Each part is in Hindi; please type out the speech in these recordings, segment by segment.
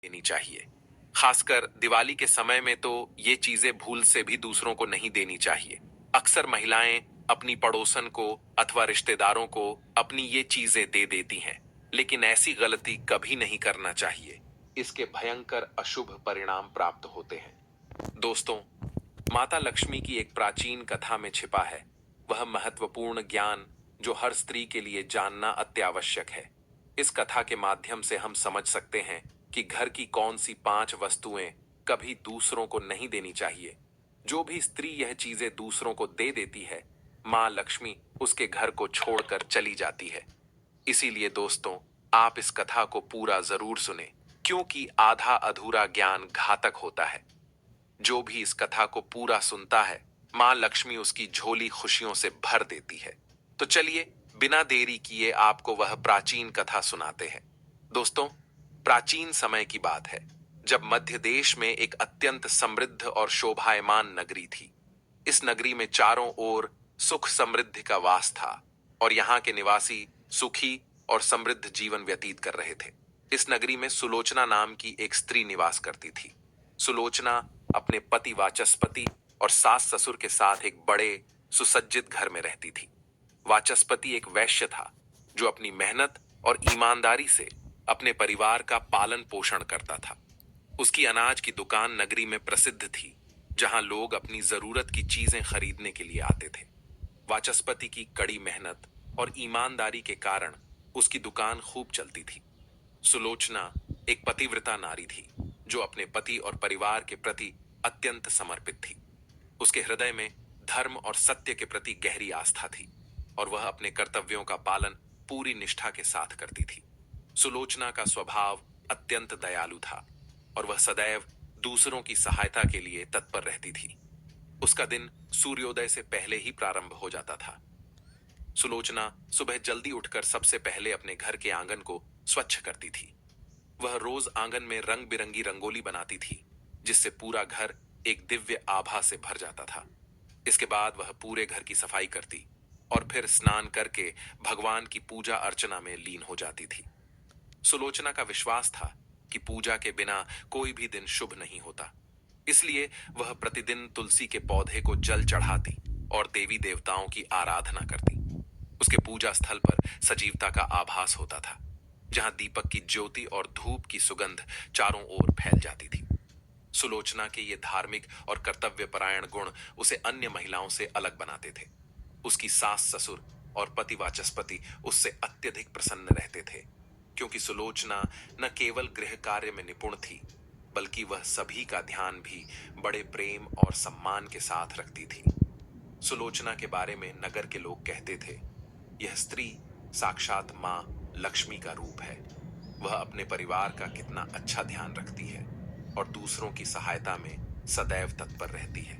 देनी चाहिए। खासकर दिवाली के समय में तो ये चीजें भूल से भी दूसरों को नहीं देनी चाहिए। अक्सर महिलाएं अपनी पड़ोसन को अथवा रिश्तेदारों को अपनी ये चीजें दे देती हैं, लेकिन ऐसी गलती कभी नहीं करना चाहिए। इसके भयंकर अशुभ परिणाम प्राप्त होते हैं। दोस्तों, माता लक्ष्मी की एक प्राचीन कथा में छिपा है वह महत्वपूर्ण ज्ञान जो हर स्त्री के लिए जानना अत्यावश्यक है। इस कथा के माध्यम से हम समझ सकते हैं कि घर की कौन सी 5 वस्तुएं कभी दूसरों को नहीं देनी चाहिए। जो भी स्त्री यह चीजें दूसरों को दे देती है, माँ लक्ष्मी उसके घर को छोड़कर चली जाती है। इसीलिए दोस्तों, आप इस कथा को पूरा जरूर सुने, क्योंकि आधा अधूरा ज्ञान घातक होता है। जो भी इस कथा को पूरा सुनता है, मां लक्ष्मी उसकी झोली खुशियों से भर देती है। तो चलिए, बिना देरी किए आपको वह प्राचीन कथा सुनाते हैं। दोस्तों, प्राचीन समय की बात है जब मध्य देश में एक अत्यंत समृद्ध और शोभायमान नगरी थी। इस नगरी में चारों ओर सुख समृद्धि का वास था और यहाँ के निवासी सुखी और समृद्ध जीवन व्यतीत कर रहे थे। इस नगरी में सुलोचना नाम की एक स्त्री निवास करती थी। सुलोचना अपने पति वाचस्पति और सास ससुर के साथ एक बड़े सुसज्जित घर में रहती थी। वाचस्पति एक वैश्य था जो अपनी मेहनत और ईमानदारी से अपने परिवार का पालन पोषण करता था। उसकी अनाज की दुकान नगरी में प्रसिद्ध थी, जहां लोग अपनी जरूरत की चीजें खरीदने के लिए आते थे। वाचस्पति की कड़ी मेहनत और ईमानदारी के कारण उसकी दुकान खूब चलती थी। सुलोचना एक पतिव्रता नारी थी जो अपने पति और परिवार के प्रति अत्यंत समर्पित थी। उसके हृदय में धर्म और सत्य के प्रति गहरी आस्था थी और वह अपने कर्तव्यों का पालन पूरी निष्ठा के साथ करती थी। सुलोचना का स्वभाव अत्यंत दयालु था और वह सदैव दूसरों की सहायता के लिए तत्पर रहती थी। उसका दिन सूर्योदय से पहले ही प्रारंभ हो जाता था। सुलोचना सुबह जल्दी उठकर सबसे पहले अपने घर के आंगन को स्वच्छ करती थी। वह रोज आंगन में रंग बिरंगी रंगोली बनाती थी, जिससे पूरा घर एक दिव्य आभा से भर जाता था। इसके बाद वह पूरे घर की सफाई करती और फिर स्नान करके भगवान की पूजा अर्चना में लीन हो जाती थी। सुलोचना का विश्वास था कि पूजा के बिना कोई भी दिन शुभ नहीं होता। इसलिए वह प्रतिदिन तुलसी के पौधे को जल चढ़ाती और देवी देवताओं की आराधना करती। उसके पूजा स्थल पर सजीवता का आभास होता था, जहां दीपक की ज्योति और धूप की सुगंध चारों ओर फैल जाती थी। सुलोचना के ये धार्मिक और कर्तव्यपरायण गुण उसे अन्य महिलाओं से अलग बनाते थे। उसकी सास ससुर और पति वाचस्पति उससे अत्यधिक प्रसन्न रहते थे, क्योंकि सुलोचना न केवल गृह कार्य में निपुण थी, बल्कि वह सभी का ध्यान भी बड़े प्रेम और सम्मान के साथ रखती थी। सुलोचना के बारे में नगर के लोग कहते थे, यह स्त्री साक्षात मां लक्ष्मी का रूप है। वह अपने परिवार का कितना अच्छा ध्यान रखती है और दूसरों की सहायता में सदैव तत्पर रहती है।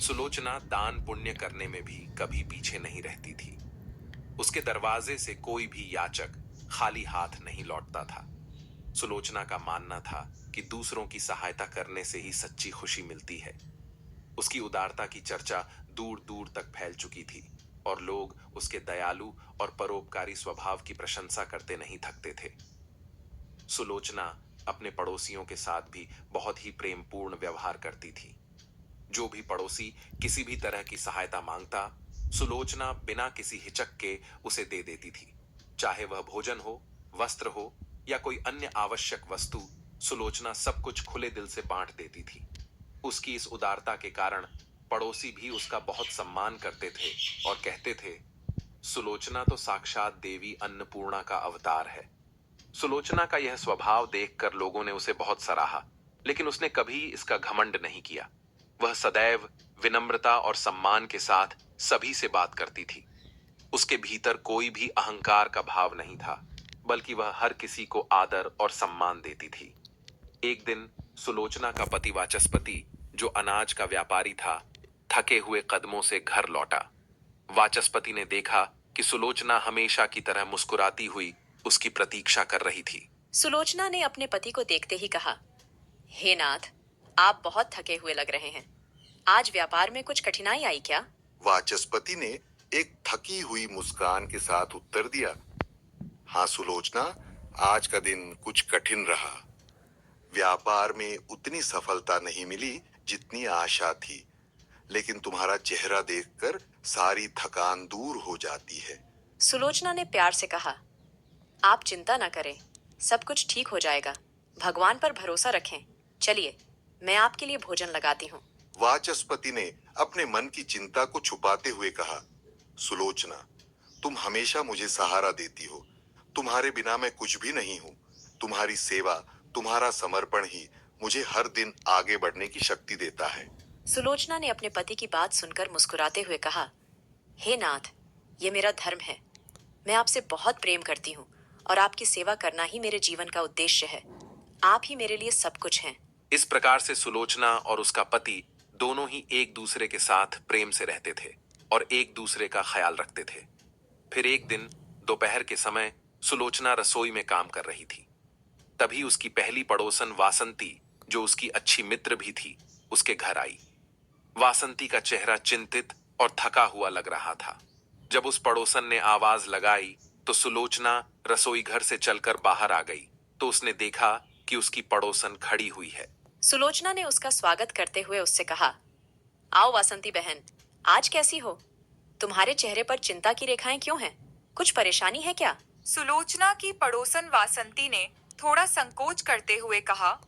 सुलोचना दान पुण्य करने में भी कभी पीछे नहीं रहती थी। उसके दरवाजे से कोई भी याचक खाली हाथ नहीं लौटता था। सुलोचना का मानना था कि दूसरों की सहायता करने से ही सच्ची खुशी मिलती है। उसकी उदारता की चर्चा दूर दूर तक फैल चुकी थी और लोग उसके दयालु और परोपकारी स्वभाव की प्रशंसा करते नहीं थकते थे। सुलोचना अपने पड़ोसियों के साथ भी बहुत ही प्रेमपूर्ण व्यवहार करती थी। जो भी पड़ोसी किसी भी तरह की सहायता मांगता, सुलोचना बिना किसी हिचक के उसे दे देती थी। चाहे वह भोजन हो, वस्त्र हो या कोई अन्य आवश्यक वस्तु, सुलोचना सब कुछ खुले दिल से बांट देती थी। उसकी इस उदारता के कारण पड़ोसी भी उसका बहुत सम्मान करते थे और कहते थे, सुलोचना तो साक्षात देवी अन्नपूर्णा का अवतार है। सुलोचना का यह स्वभाव देखकर लोगों ने उसे बहुत सराहा, लेकिन उसने कभी इसका घमंड नहीं किया। वह सदैव विनम्रता और सम्मान के साथ सभी से बात करती थी। उसके भीतर कोई भी अहंकार का भाव नहीं था, बल्कि वह हर किसी को आदर और सम्मान देती थी। एक दिन सुलोचना का पति वाचस्पति, जो अनाज का व्यापारी था, थके हुए कदमों से घर लौटा। वाचस्पति ने देखा कि सुलोचना हमेशा की तरह मुस्कुराती हुई उसकी प्रतीक्षा कर रही थी। सुलोचना ने अपने पति को देखते ही कहा, हे नाथ, आप बहुत थके हुए लग रहे हैं। आज व्यापार में कुछ कठिनाई आई क्या? वाचस्पति ने एक थकी हुई मुस्कान के साथ उत्तर दिया, हाँ सुलोचना, आज का दिन कुछ कठिन रहा। व्यापार में उतनी सफलता नहीं मिली जितनी आशा थी, लेकिन तुम्हारा चेहरा देखकर सारी थकान दूर हो जाती है। सुलोचना ने प्यार से कहा, आप चिंता ना करें, सब कुछ ठीक हो जाएगा। भगवान पर भरोसा रखें। चलिए, मैं आपके लिए भोजन लगाती हूँ। वाचस्पति ने अपने मन की चिंता को छुपाते हुए कहा, सुलोचना, तुम हमेशा मुझे सहारा देती हो। तुम्हारे बिना मैं कुछ भी नहीं हूँ। तुम्हारी सेवा, तुम्हारा समर्पण ही मुझे हर दिन आगे बढ़ने की शक्ति देता है। सुलोचना ने अपने पति की बात सुनकर मुस्कुराते हुए कहा, हे नाथ, ये मेरा धर्म है। मैं आपसे बहुत प्रेम करती हूँ और आपकी सेवा करना ही मेरे जीवन का उद्देश्य है। आप ही मेरे लिए सब कुछ हैं। इस प्रकार से सुलोचना और उसका पति दोनों ही एक दूसरे के साथ प्रेम से रहते थे और एक दूसरे का ख्याल रखते थे। फिर एक दिन दोपहर के समय सुलोचना रसोई में काम कर रही थी। तभी उसकी पहली पड़ोसन वासंती, जो उसकी अच्छी मित्र भी थी, उसके घर आई। वासंती का चेहरा चिंतित और थका हुआ लग रहा था। जब उस पड़ोसन ने आवाज लगाई तो सुलोचना रसोई घर से चलकर बाहर आ गई तो उसने देखा कि उसकी पड़ोसन खड़ी हुई है। सुलोचना ने उसका स्वागत करते हुए उससे कहा, आओ वासंती बहन, आज कैसी हो? तुम्हारे चेहरे पर चिंता की रेखाएं क्यों हैं? कुछ परेशानी है क्या? सुलोचना की पड़ोसन वासंती ने थोड़ा संकोच करते हुए कहा,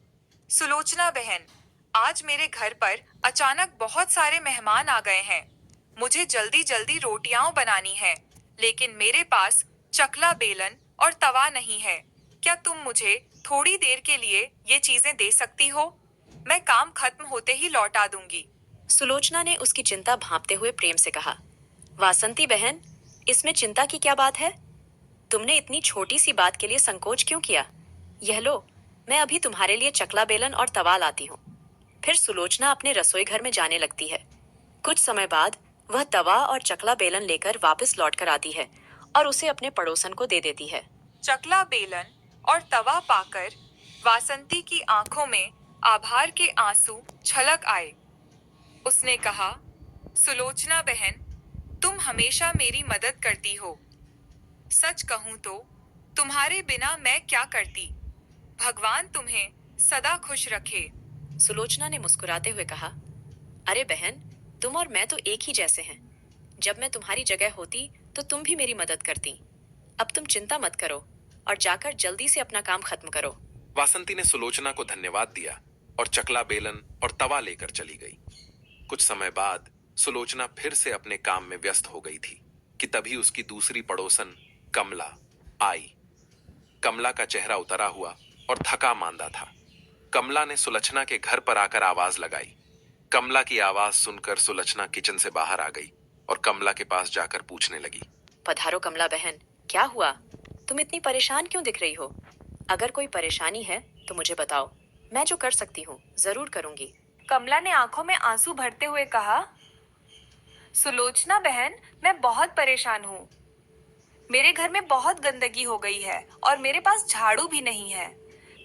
सुलोचना बहन, आज मेरे घर पर अचानक बहुत सारे मेहमान आ गए हैं। मुझे जल्दी जल्दी रोटियां बनानी है, लेकिन मेरे पास चकला बेलन और तवा नहीं है। क्या तुम मुझे थोड़ी देर के लिए ये चीजें दे सकती हो? मैं काम खत्म होते ही लौटा दूंगी। सुलोचना ने उसकी चिंता भांपते हुए प्रेम से कहा, वासंती बहन, इसमें चिंता की क्या बात है? तुमने इतनी छोटी सी बात के लिए संकोच क्यों किया? यह लो, मैं अभी तुम्हारे लिए चकला बेलन और तवा लाती हूँ। फिर सुलोचना अपने रसोई घर में जाने लगती है। कुछ समय बाद वह तवा और चकला बेलन लेकर वापस लौट कर आती है और उसे अपने पड़ोसन को दे देती है। चकला बेलन और तवा पाकर वासंती की आंखों में आभार के आंसू छलक आए। उसने कहा, सुलोचना बहन, तुम हमेशा मेरी मदद करती हो। सच कहूं तो तुम्हारे बिना मैं क्या करती। भगवान तुम्हें सदा खुश रखे। सुलोचना ने मुस्कुराते हुए कहा, अरे बहन, तुम और मैं तो एक ही जैसे हैं। जब मैं तुम्हारी जगह होती तो तुम भी मेरी मदद करती। अब तुम चिंता मत करो और जाकर जल्दी से अपना काम खत्म करो। वासंती ने सुलोचना को धन्यवाद दिया और चकला बेलन और तवा लेकर चली गई। कुछ समय बाद सुलोचना फिर से अपने काम में व्यस्त हो गई थी कि तभी उसकी दूसरी पड़ोसन कमला आई। कमला का चेहरा उतरा हुआ और थका मांदा था। कमला ने सुलोचना के घर पर आकर आवाज लगाई। कमला की आवाज सुनकर सुलोचना किचन से बाहर आ गई और कमला के पास जाकर पूछने लगी, पधारो कमला बहन, क्या हुआ? तुम इतनी परेशान क्यों दिख रही हो? अगर कोई परेशानी है तो मुझे बताओ, मैं जो कर सकती हूँ जरूर करूंगी। कमला ने आंखों में आंसू भरते हुए कहा, सुलोचना बहन, मैं बहुत परेशान हूँ। मेरे घर में बहुत गंदगी हो गई है और मेरे पास झाड़ू भी नहीं है।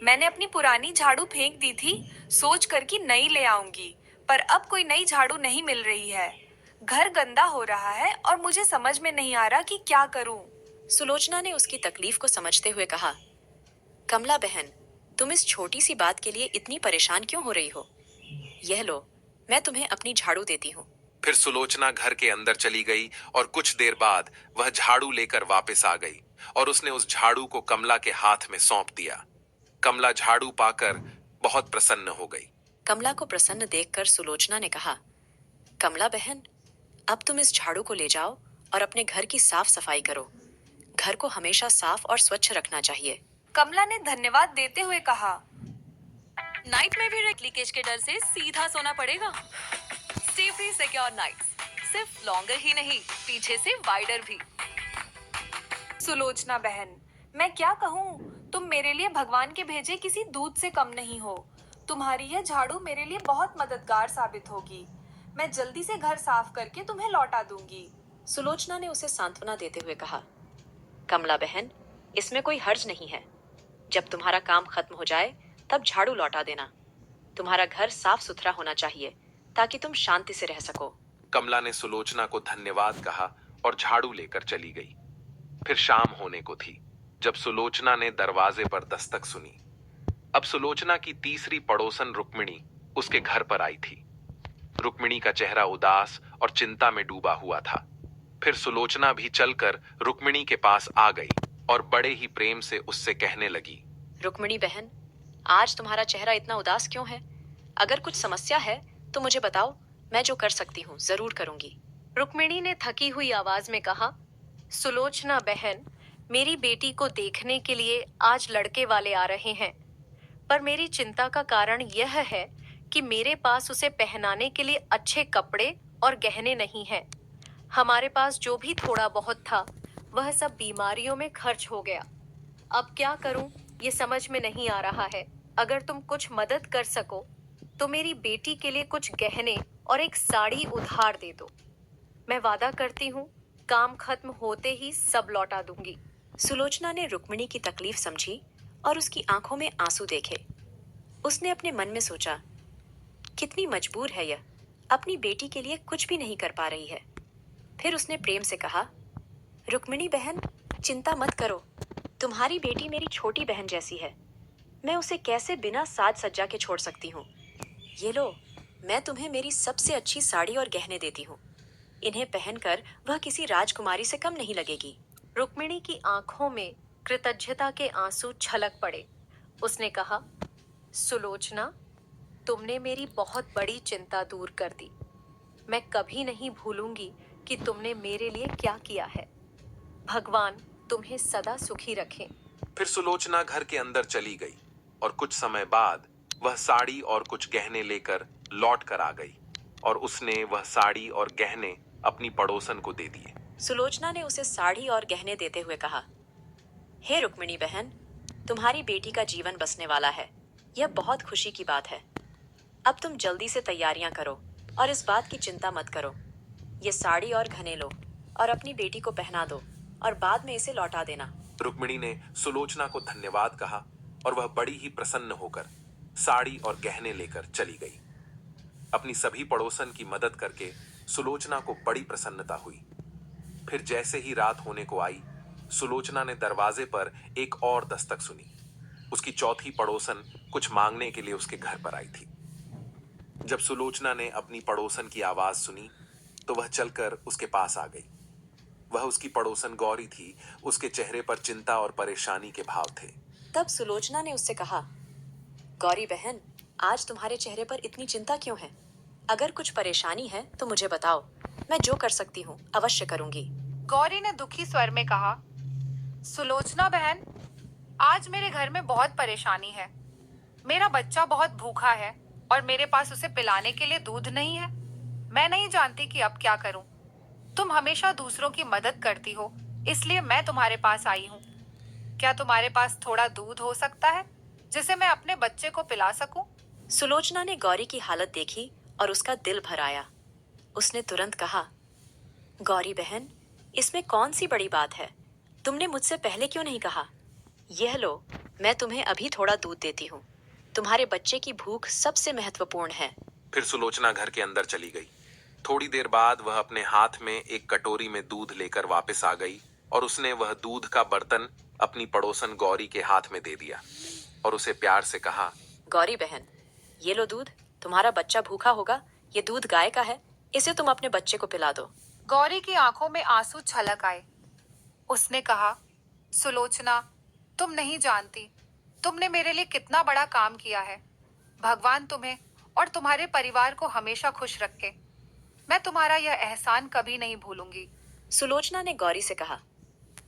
मैंने अपनी पुरानी झाड़ू फेंक दी थी, सोच कर कि नई ले आऊंगी, पर अब कोई नई झाड़ू नहीं मिल रही है। घर गंदा हो रहा है और मुझे समझ में नहीं आ रहा कि क्या करूं। सुलोचना ने उसकी तकलीफ को समझते हुए कहा, कमला बहन, तुम इस छोटी सी बात के लिए इतनी परेशान क्यों हो रही हो? यह लो, मैं तुम्हें अपनी झाड़ू देती हूँ। फिर सुलोचना घर के अंदर चली गई और कुछ देर बाद वह झाड़ू लेकर वापस आ गई और उसने उस झाड़ू को कमला के हाथ में सौंप दिया। कमला झाड़ू पाकर बहुत प्रसन्न हो गई। कमला को प्रसन्न देखकर सुलोचना ने कहा, कमला बहन, अब तुम इस झाड़ू को ले जाओ और अपने घर की साफ सफाई करो। घर को हमेशा साफ और स्वच्छ रखना चाहिए। कमला ने धन्यवाद देते हुए कहा, नाइट में भी रेक लीकेज के डर से सीधा सोना पड़ेगा। स्टे फ्री सिक्योर नाइट्स, सिर्फ लॉन्गर ही नहीं, पीछे से वाइडर भी। सुलोचना बहन, मैं क्या कहूँ, तुम मेरे लिए भगवान के भेजे किसी दूत से कम नहीं हो। तुम्हारी यह झाड़ू मेरे लिए बहुत मददगार साबित होगी। मैं जल्दी से घर साफ करके तुम्हें लौटा दूंगी। सुलोचना ने उसे सांत्वना देते हुए कहा, कमला बहन, इसमें कोई हर्ज नहीं है। जब तुम्हारा काम खत्म हो जाए तब झाड़ू लौटा देना। तुम्हारा घर साफ सुथरा होना चाहिए ताकि तुम शांति से रह सको। कमला ने सुलोचना को धन्यवाद कहा और झाड़ू लेकर चली गई। फिर शाम होने को थी जब सुलोचना ने दरवाजे पर दस्तक सुनी। अब सुलोचना की तीसरी पड़ोसन रुक्मिणी उसके घर पर आई थी। रुक्मिणी का चेहरा उदास और चिंता में डूबा हुआ था। फिर सुलोचना भी चलकर रुक्मिणी के पास आ गई और बड़े ही प्रेम से उससे कहने लगी, रुक्मिणी बहन, आज तुम्हारा चेहरा इतना उदास क्यों है? अगर कुछ समस्या है तो मुझे बताओ, मैं जो कर सकती हूँ जरूर करूंगी। रुक्मिणी ने थकी हुई आवाज में कहा, सुलोचना बहन, मेरी बेटी को देखने के लिए आज लड़के वाले आ रहे हैं, पर मेरी चिंता का कारण यह है कि मेरे पास उसे पहनाने के लिए अच्छे कपड़े और गहने नहीं हैं। हमारे पास जो भी थोड़ा बहुत था वह सब बीमारियों में खर्च हो गया। अब क्या करूं ये समझ में नहीं आ रहा है। अगर तुम कुछ मदद कर सको तो मेरी बेटी के लिए कुछ गहने और एक साड़ी उधार दे दो। मैं वादा करती हूँ काम खत्म होते ही सब लौटा दूंगी। सुलोचना ने रुक्मिणी की तकलीफ समझी और उसकी आंखों में आंसू देखे। उसने अपने मन में सोचा, कितनी मजबूर है यह, अपनी बेटी के लिए कुछ भी नहीं कर पा रही है। फिर उसने प्रेम से कहा, रुक्मिणी बहन, चिंता मत करो, तुम्हारी बेटी मेरी छोटी बहन जैसी है। मैं उसे कैसे बिना साज सज्जा के छोड़ सकती हूँ। ये लो, मैं तुम्हें मेरी सबसे अच्छी साड़ी और गहने देती हूँ। इन्हें पहनकर वह किसी राजकुमारी से कम नहीं लगेगी। रुक्मिणी की आंखों में कृतज्ञता के आंसू छलक पड़े। उसने कहा, सुलोचना, तुमने मेरी बहुत बड़ी चिंता दूर कर दी। मैं कभी नहीं भूलूंगी कि तुमने मेरे लिए क्या किया है। भगवान तुम्हें सदा सुखी रखें। फिर सुलोचना घर के अंदर चली गई और कुछ समय बाद वह साड़ी और कुछ गहने लेकर लौट कर आ गई और उसने वह साड़ी और गहने अपनी पड़ोसन को दे दिए। सुलोचना ने उसे साड़ी और गहने देते हुए कहा, हे रुक्मिणी बहन, तुम्हारी बेटी का जीवन बसने वाला है। यह बहुत खुशी की बात है। अब तुम जल्दी से तैयारियां करो और इस बात की चिंता मत करो। ये साड़ी और गहने लो और अपनी बेटी को पहना दो और बाद में इसे लौटा देना। रुक्मिणी ने सुलोचना को धन्यवाद कहा और वह बड़ी ही प्रसन्न होकर साड़ी और गहने लेकर चली गई। अपनी सभी पड़ोसन की मदद करके सुलोचना को बड़ी प्रसन्नता हुई। फिर जैसे ही रात होने को आई, सुलोचना ने दरवाजे पर एक और दस्तक सुनी। उसकी चौथी पड़ोसन कुछ मांगने के लिए उसके घर पर आई थी। जब सुलोचना ने अपनी पड़ोसन की आवाज सुनी तो वह चलकर उसके पास आ गई। वह उसकी पड़ोसन गौरी थी। उसके चेहरे पर चिंता और परेशानी के भाव थे। तब सुलोचना ने उससे कहा, गौरी बहन, आज तुम्हारे चेहरे पर इतनी चिंता क्यों है? अगर कुछ परेशानी है तो मुझे बताओ, मैं जो कर सकती हूँ अवश्य करूंगी। गौरी ने दुखी स्वर में कहा, सुलोचना बहन, आज मेरे घर में बहुत परेशानी है। मेरा बच्चा बहुत भूखा है और मेरे पास उसे पिलाने के लिए दूध नहीं है। मैं नहीं जानती कि अब क्या करूं। तुम हमेशा दूसरों की मदद करती हो, इसलिए मैं तुम्हारे पास आई हूँ। क्या तुम्हारे पास थोड़ा दूध हो सकता है जिसे मैं अपने बच्चे को पिला सकूं? सुलोचना ने गौरी की हालत देखी और उसका दिल भर आया। उसने तुरंत कहा, गौरी बहन, इसमें कौन सी बड़ी बात है? तुमने मुझसे पहले क्यों नहीं कहा? यह लो, मैं तुम्हें अभी थोड़ा दूध देती हूँ। तुम्हारे बच्चे की भूख सबसे महत्वपूर्ण है। फिर सुलोचना घर के अंदर चली गई। थोड़ी देर बाद वह अपने हाथ में एक कटोरी में दूध लेकर वापस आ गई और उसने वह दूध का बर्तन अपनी पड़ोसन गौरी के हाथ में दे दिया और उसे प्यार से कहा, गौरी बहन, ये लो दूध। तुम्हारा बच्चा भूखा होगा। ये दूध गाय का है, इसे तुम अपने बच्चे को पिला दो। गौरी की आंखों में आंसू छलक आए। उसने कहा, सुलोचना, तुम नहीं जानती तुमने मेरे लिए कितना बड़ा काम किया है। भगवान तुम्हें और तुम्हारे परिवार को हमेशा खुश रखे। मैं तुम्हारा यह एहसान कभी नहीं भूलूंगी। सुलोचना ने गौरी से कहा,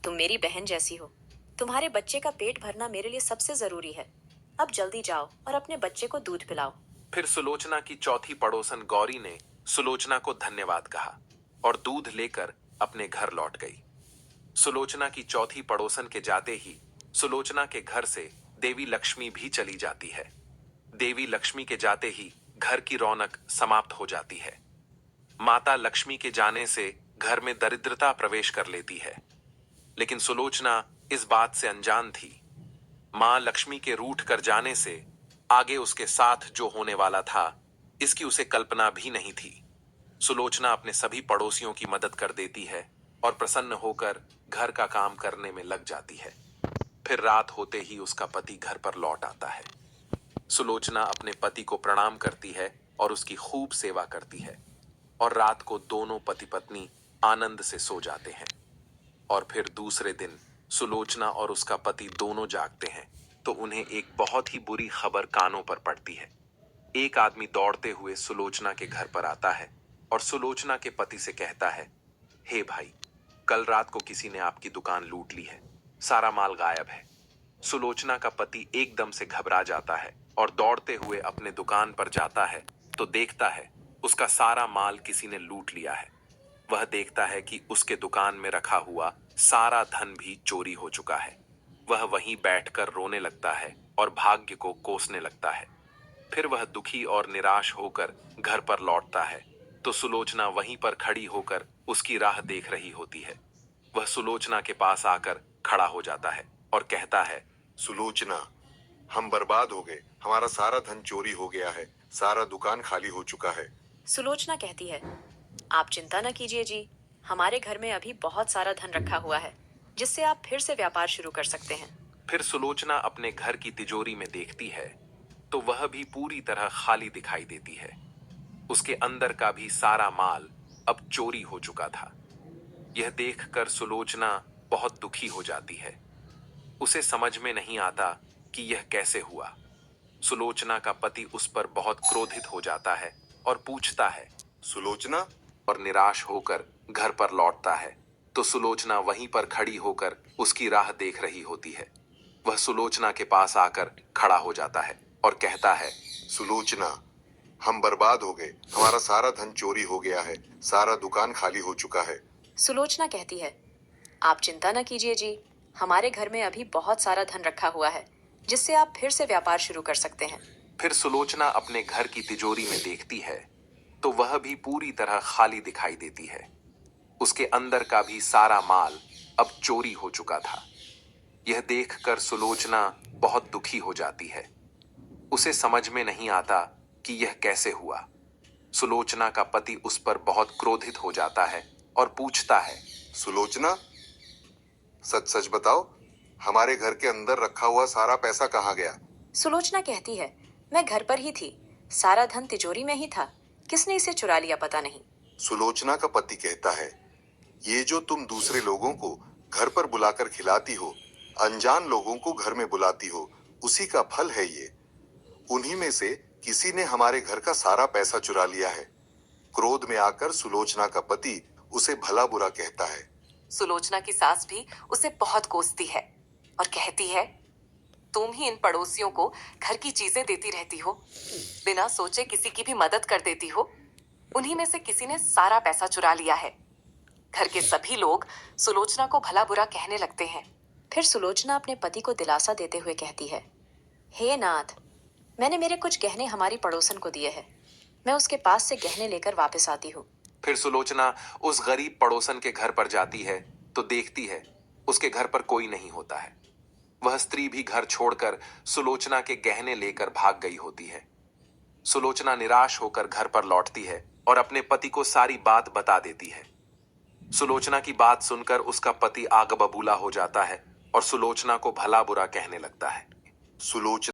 तुम मेरी बहन जैसी हो। तुम्हारे बच्चे का पेट भरना मेरे लिए सबसे जरूरी है। अब जल्दी जाओ और अपने बच्चे को दूध पिलाओ। फिर सुलोचना की चौथी पड़ोसन गौरी ने सुलोचना को धन्यवाद कहा और दूध लेकर अपने घर लौट गई। सुलोचना की चौथी पड़ोसन के जाते ही सुलोचना के घर से देवी लक्ष्मी भी चली जाती है। देवी लक्ष्मी के जाते ही घर की रौनक समाप्त हो जाती है। माता लक्ष्मी के जाने से घर में दरिद्रता प्रवेश कर लेती है, लेकिन सुलोचना इस बात से अनजान थी। मां लक्ष्मी के रूठ कर जाने से आगे उसके साथ जो होने वाला था, इसकी उसे कल्पना भी नहीं थी। सुलोचना अपने सभी पड़ोसियों की मदद कर देती है और प्रसन्न होकर घर का काम करने में लग जाती है। फिर रात होते ही उसका पति घर पर लौट आता है। सुलोचना अपने पति को प्रणाम करती है और उसकी खूब सेवा करती है और रात को दोनों पति पत्नी आनंद से सो जाते हैं। और फिर दूसरे दिन सुलोचना और उसका पति दोनों जागते हैं तो उन्हें एक बहुत ही बुरी खबर कानों पर पड़ती है। एक आदमी दौड़ते हुए सुलोचना के घर पर आता है और सुलोचना के पति से कहता है, हे भाई, कल रात को किसी ने आपकी दुकान लूट ली है, सारा माल गायब है। सुलोचना का पति एकदम से घबरा जाता है और दौड़ते हुए अपने दुकान पर जाता है तो देखता है उसका सारा माल किसी ने लूट लिया है। वह देखता है कि उसके दुकान में रखा हुआ सारा धन भी चोरी हो चुका है। वह वहीं बैठकर रोने लगता है और भाग्य को कोसने लगता है। फिर वह दुखी और निराश होकर घर पर लौटता है तो सुलोचना वहीं पर खड़ी होकर उसकी राह देख रही होती है। वह सुलोचना के पास आकर खड़ा हो जाता है और कहता है, सुलोचना, हम बर्बाद हो गए, हमारा सारा धन चोरी हो गया है, सारा दुकान खाली हो चुका है। सुलोचना कहती है, आप चिंता न कीजिए जी, हमारे घर में अभी बहुत सारा धन रखा हुआ है जिससे आप फिर से व्यापार शुरू कर सकते हैं। फिर सुलोचना अपने घर की तिजोरी में देखती है तो वह भी पूरी तरह खाली दिखाई देती है। उसके अंदर का भी सारा माल अब चोरी हो चुका था। यह देखकर सुलोचना बहुत दुखी हो जाती है। उसे समझ में नहीं आता कि यह कैसे हुआ। सुलोचना का पति उस पर बहुत क्रोधित हो जाता है और पूछता है, सुलोचना, और निराश होकर घर पर लौटता है तो सुलोचना वहीं पर खड़ी होकर उसकी राह देख रही होती है। वह सुलोचना के पास आकर खड़ा हो जाता है और कहता है, सुलोचना, हम बर्बाद हो गए, हमारा सारा धन चोरी हो गया है, सारा दुकान खाली हो चुका है। सुलोचना कहती है, आप चिंता न कीजिए जी, हमारे घर में अभी बहुत सारा धन रखा हुआ है जिससे आप फिर से व्यापार शुरू कर सकते हैं। फिर सुलोचना अपने घर की तिजोरी में देखती है तो वह भी पूरी तरह खाली दिखाई देती है। उसके अंदर का भी सारा माल अब चोरी हो चुका था। यह देखकर सुलोचना बहुत दुखी हो जाती है। उसे समझ में नहीं आता कि यह कैसे हुआ। सुलोचना का पति उस पर बहुत क्रोधित हो जाता है और पूछता है, सुलोचना, सच सच बताओ, हमारे घर के अंदर रखा हुआ सारा पैसा कहाँ गया? सुलोचना कहती है, मैं घर पर ही थी, सारा धन तिजोरी में ही था, किसने इसे चुरा लिया पता नहीं। सुलोचना का पति कहता है, ये जो तुम दूसरे लोगों को घर पर बुलाकर खिलाती हो, अनजान लोगों को घर में बुलाती हो, उसी का फल है ये। उन्हीं में से किसी ने हमारे घर का सारा पैसा चुरा लिया है। क्रोध में आकर सुलोचना का पति उसे भला बुरा कहता है। सुलोचना की सास भी उसे बहुत कोसती है और कहती है, तुम ही इन पड़ोसियों को घर की चीजें देती रहती हो, बिना सोचे किसी की भी मदद कर देती हो। उन्हीं में से किसी ने सारा पैसा चुरा लिया है। घर के सभी लोग सुलोचना को भला बुरा कहने लगते हैं। फिर सुलोचना अपने पति को दिलासा देते हुए कहती है, हे नाथ, मैंने मेरे कुछ गहने हमारी पड़ोसन को दिए हैं, मैं उसके पास से गहने लेकर वापस आती हूँ। फिर सुलोचना उस गरीब पड़ोसन के घर पर जाती है तो देखती है उसके घर पर कोई नहीं होता है। वह स्त्री भी घर छोड़कर सुलोचना के गहने लेकर भाग गई होती है। सुलोचना निराश होकर घर पर लौटती है और अपने पति को सारी बात बता देती है। सुलोचना की बात सुनकर उसका पति आग बबूला हो जाता है और सुलोचना को भला बुरा कहने लगता है। सुलोचना